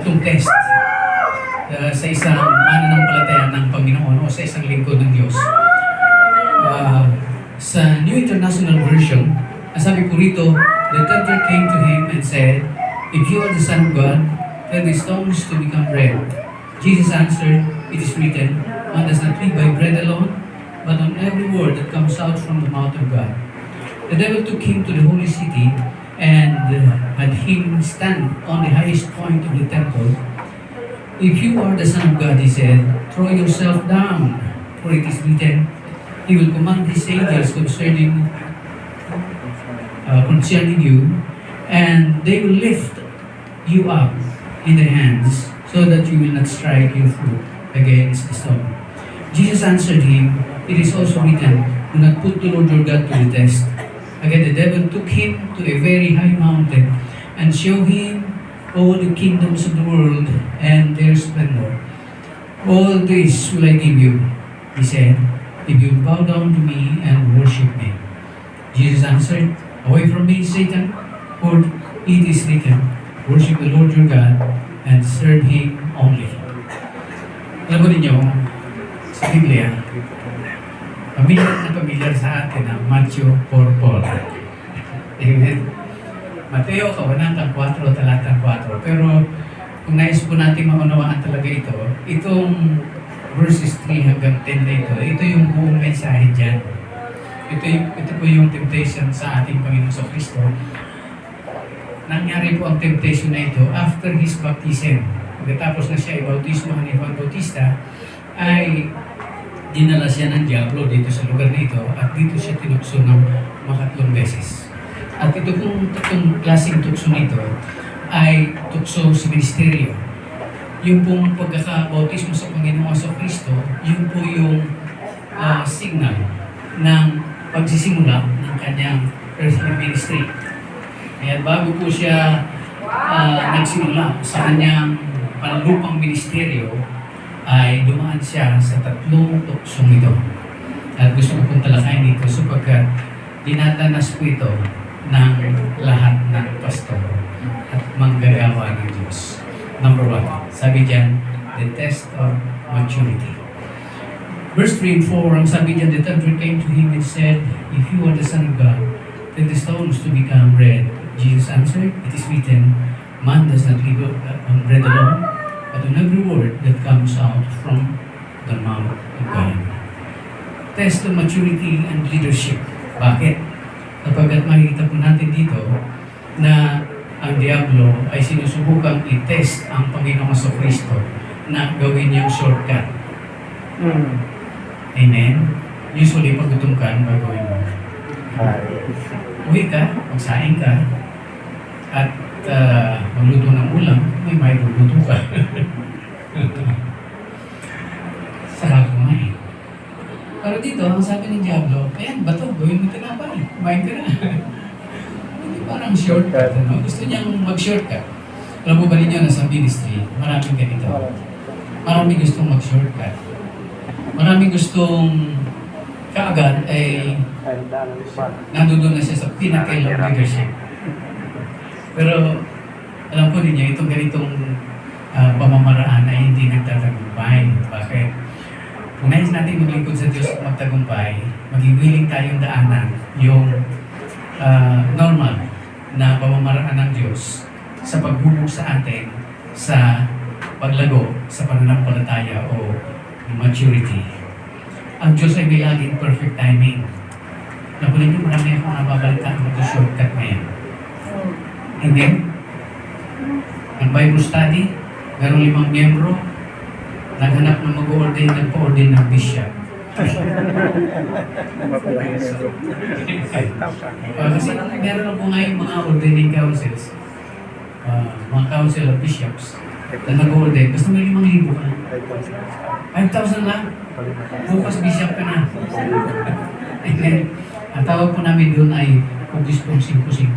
tatlong test sa isang mananampalataya ng Panginoon o sa isang lingkod ng Diyos. Sa New International Version, ang sabi po rito, the tempter came to him and said, "If you are the Son of God, tell the stones to become bread." Jesus answered, "It is written, man does not live by bread alone, but on every word that comes out from the mouth of God." The devil took him to the holy city and had him stand on the highest point of the temple. "If you are the Son of God," he said, "throw yourself down, for it is written, He will command His angels concerning you, and they will lift you up in their hands, so that you will not strike your foot against the stone." Jesus answered him, "It is also written, do not put the Lord your God to the test." Again, the devil took him to a very high mountain and showed him all the kingdoms of the world and their splendor. "All this will I give you," he said, "if you bow down to me and worship me." Jesus answered, "Away from me, Satan, for it is written, worship the Lord your God and serve Him only." Alam mo ninyo, sa Biblia, pamilyar sa atin ang Matthew 4:4. Amen. Mateo, kabanatang 4, talatang 4. Pero kung nais po natin maunawaan talaga ito, itong verses 3 hanggang 10 na ito yung buong mensahe dyan. Ito po yung temptation sa ating Panginoon sa Kristo. Nangyari po ang temptation na ito after His baptism. Pagkatapos na siya ibautismo ni Juan Bautista, ay dinala siya ng Diablo dito sa lugar na ito at dito siya tinukso ng makatlong beses. At ito pong tatlong klaseng tukso nito ay tukso sa ministeryo. Yung pong pagkakabautismo sa Panginoon sa Kristo, yun po yung signal ng pagsisimula ng kanyang earthly ministry. Kaya bago po siya nagsimula sa kanyang panlupang ministeryo, ay dumaan siya sa tatlong tuksong ito. At gusto ko pong talakayin dito sapagkat dinadanas po ito ng lahat ng pastor at manggagawa ng Diyos. Number 1, sabi diyan, the test of maturity. Verse 3 and 4, ang sabi diyan, the tempter came to him and said, "If you are the Son of God, tell the stones to become bread." Jesus answered, "It is written, man does not live on bread alone, but on every word that comes out from the mouth of God." Test of maturity and leadership. Bakit? Kapagkat makikita po natin dito na ang Diablo ay sinusubukang i-test ang Panginoong Kristo na gawin niyang shortcut. Amen? Usually, pag gutom ka, ano gagawin mo? Uwi ka, magsaing ka, at magluto ng ulam, may luluto ka. Sarap kumain. Pero dito, ang sabi ng Diablo, ayan, bato, gawin mo tinapay, kumain ka na. Hindi parang shortcut, ano? Gusto niyang mag-shortcut. Alam mo ba ninyo na sa ministry, maraming ganito. Maraming gustong mag-shortcut. Maraming gustong kaagad ay nandoon na siya sa pinnacle of leadership. Pero alam po ninyo, itong ganitong pamamaraan ay hindi nagtatagumpay. Bakit? Kung nais natin maglingkod sa Diyos at magtagumpay, maging willing tayong daanan yung normal na pamamaraan ng Diyos sa paghubog sa atin sa paglago sa pananampalataya o maturity. Ang Diyos ay may laging perfect timing. Nakulit niyo, marami akong nababalita ang shortcut na yan. Hindi? Ang Bible study, merong 5 miyembro, naghanap ng mag-ordain, nagpa-ordain ng bishop. Kasi meron na po ngayon mga ordaining councils, mga council of bishops, na nag-ordain. Basta may 5,000 ka. 5,000 lang. Bukas bishop ka na. Ang tawag po namin doon ay Hugis pong 5-5.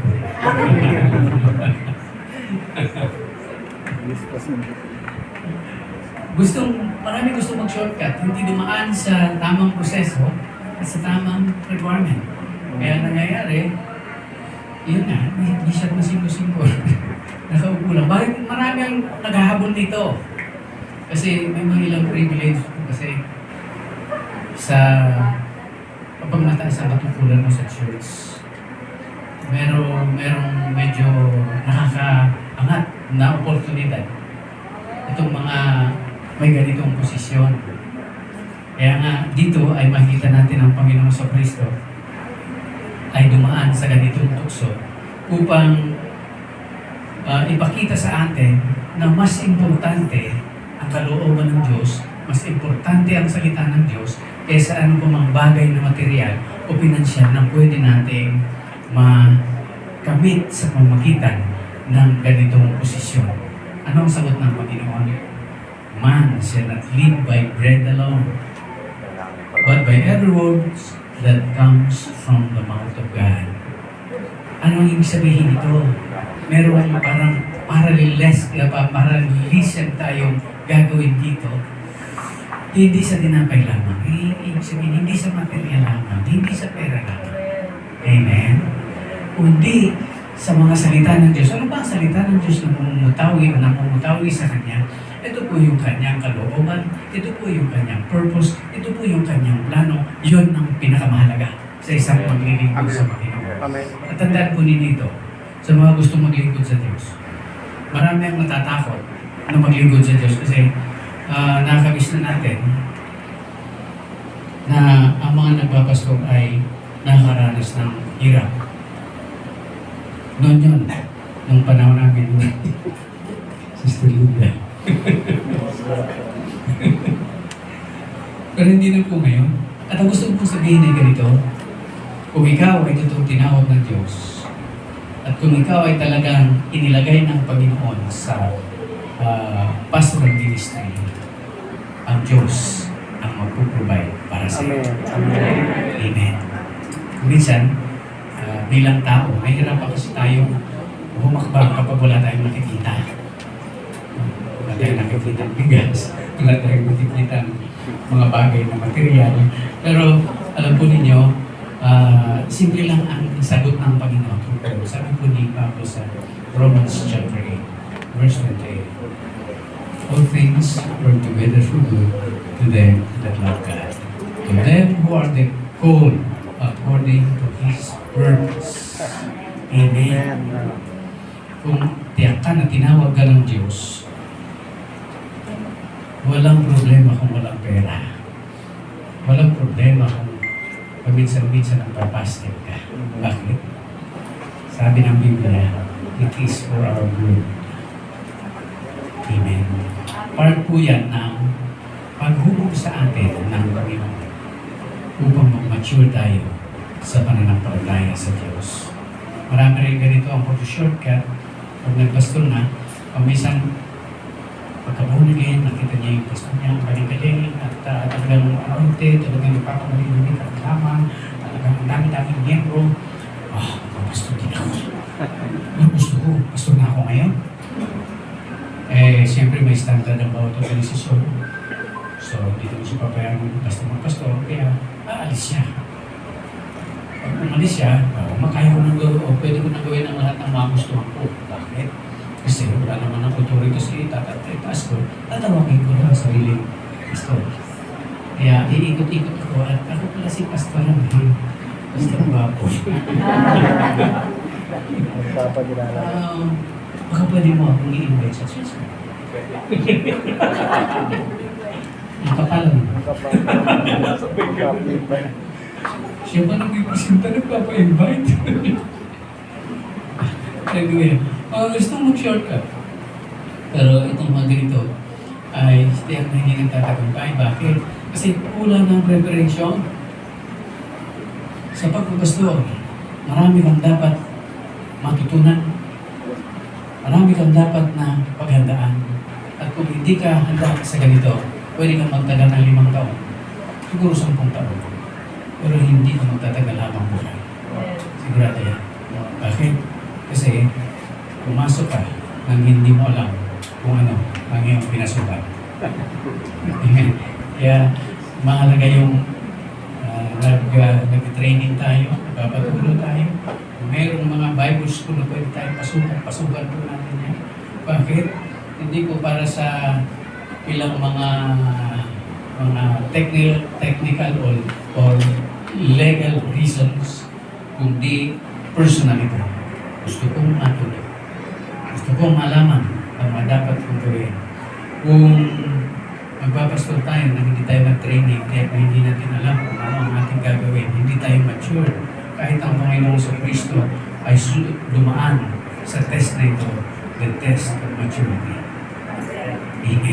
Marami gusto mag-shortcut, hindi dumaan sa tamang proseso at sa tamang requirement. Kaya nangyayari, yun nga, hindi siya na 5-5. Nakaupo lang. Bakit marami ang naghahabol dito? Kasi may mga ilang privilege kasi sa kapag mataas ang katukulan mo sa church, merong medyo nakakaangat na oportunidad itong mga may ganitong posisyon. Kaya nga dito ay makita natin ang Panginoon sa Kristo ay dumaan sa ganitong tukso upang ipakita sa atin na mas importante ang kalooban ng Diyos, mas importante ang salita ng Diyos kaysa ano pa mang bagay na material o pinansyal na pwede nating makamit sa pamamagitan ng ganitong posisyon. Ano ang sagot ng Panginoon? Man shall not live by bread alone, but by every word that comes from the mouth of God. Ano ang ibig sabihin ito? Meron paralelism tayong gagawin dito. Hindi sa dinapay lamang. Ibig sabihin, hindi sa material lamang. Hindi sa pera lamang. Amen? Kundi sa mga salita ng Diyos. Ano ba ang salita ng Diyos na pumutawi sa Kanya? Ito po yung Kanyang kalooban. Ito po yung Kanyang purpose. Ito po yung Kanyang plano. Yun ang pinakamahalaga sa isang maglilingkod sa Panginoon. Amen. At tandaan po ninyo ito sa mga gustong maglingkod sa Diyos. Marami ang natatakot na maglingkod sa Diyos kasi nakakabis na natin na ang mga nagpapasko ay nakakaranas ng hirap. Noon yun, nung panahon namin Sister Luda. Pero hindi na po ngayon. At ang gusto ko sabihin ay ganito, kung ikaw ay totoong tinawag ng Diyos, at kung ikaw ay talagang inilagay ng Panginoon sa pastoral ministry, ang Diyos ang magpuprovide para sa iyo. Amen. Amen. Minsan, bilang tao, nahihirapan kasi tayong humakbang kapag wala tayong nakikita. Wala tayong nakikita ng bigas, wala tayong nakikita ng mga bagay na material. Pero alam po ninyo, simple lang ang sagot ng Panginoon. Sabi po ni Pablo sa Romans chapter 8, verse 28. All things work together for good to them that love God, to them who are the called according to His purpose. Amen. Kung tiyak ka na tinawag ka ng Diyos, walang problema kung walang pera. Walang problema kung paminsan-minsan ang papasket ka. Bakit? Sabi ng Biblia, it is for our good. Amen. Part po yan ng paghubog sa atin ng Panginoon upang mag-mature tayo sa pananampalataya sa Diyos. Marami rin ganito ang pag-shortcut pag nagpastol na, paminsan pagkabunigin, nakita niya yung pastor niya, galing-galing, at talagang anointed, talagang nagpapamalinig at laman, talagang ang dami-daming miyembro. Pastor din ako. Gusto ko, pastor na ako ngayon. Siyempre may standard ang bawat organisasyon. So, dito mo siya papayagan basta magpastor, kaya aalis siya. Pag umalis siya, makaya ko nang gawin, o pwede ko nang gawin ang lahat ng mga gustuhan ko. Bakit? Kasi wala naman ang authority sa itaas ko, tatawagin ko lang ang sariling pastor. Kaya iikot-ikot ako at ako pala si pastor lang. Pastor ba ako? Baka pwede mo akong i-invite sa church. Nakapalan. Siya pa nag-ipresenta, nagpapa-invite. Anyway, gusto mong mag-shortcut. Pero itong mga ganito ay stiyak na hindi nagtatagumpay. Bakit? Kasi kulang ng preparation. Sa pagpapastor, marami kang dapat matutunan. Marami kang dapat na paghandaan. At kung hindi ka handa sa ganito, pwede kang magtagal ng 5 taon. Siguro 10 taon. Pero hindi ka magtatagal habang buhay. Sigurado yan. Bakit? Kasi pumasok ka nang hindi mo alam kung ano ang iyong pinasukan. Kaya mahalaga yung nag-training tayo, nagpapatulo tayo, Mayroong mga Bible school na pwede tayong pasukan po natin yan. Bakit? Hindi po para sa ilang mga technical or legal reasons, kundi personal ito. Gusto kong matuloy. Gusto kong malaman ang mga dapat kong gawin. Kung magpapastor tayo na hindi tayo nag-training, kaya hindi natin alam kung ano ang ating gagawin, hindi tayo mature. Kahit ang Panginoon sa Kristo ay dumaan sa test na ito, the test of maturity. Amen.